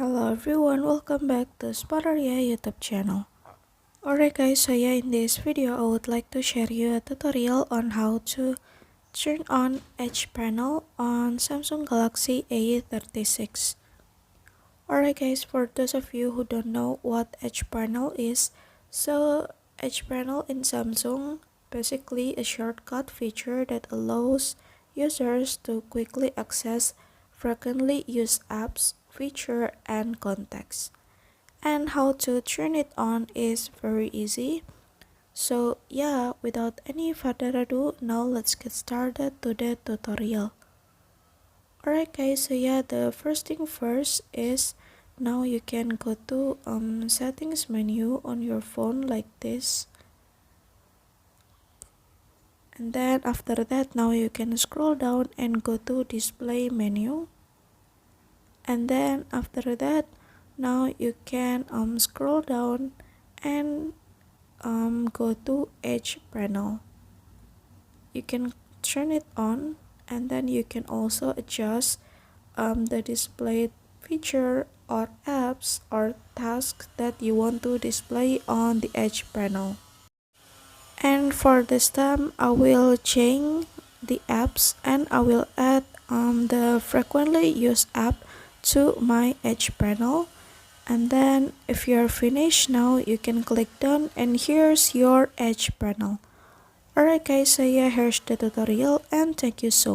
Hello everyone, welcome back to Spotaria YouTube channel. Alright guys, so yeah, in this video I would like to share you a tutorial on how to turn on edge panel on Samsung Galaxy A36. Alright guys, for those of you who don't know what edge panel is, so edge panel in Samsung basically a shortcut feature that allows users to quickly access frequently used apps, feature and contacts. And how to turn it on is very easy. So yeah, without any further ado, now let's get started to the tutorial. Alright guys, so yeah, the first thing first is now you can go to settings menu on your phone like this. And then after that, now you can scroll down and go to display menu. And then after that, now you can scroll down and go to edge panel. You can turn it on, and then you can also adjust the display feature or apps or tasks that you want to display on the edge panel. And for this time I will change the apps and I will add the frequently used app to my edge panel. And then if you're finished, now you can click done and here's your edge panel. Alright guys, so yeah, here's the tutorial and thank you so much.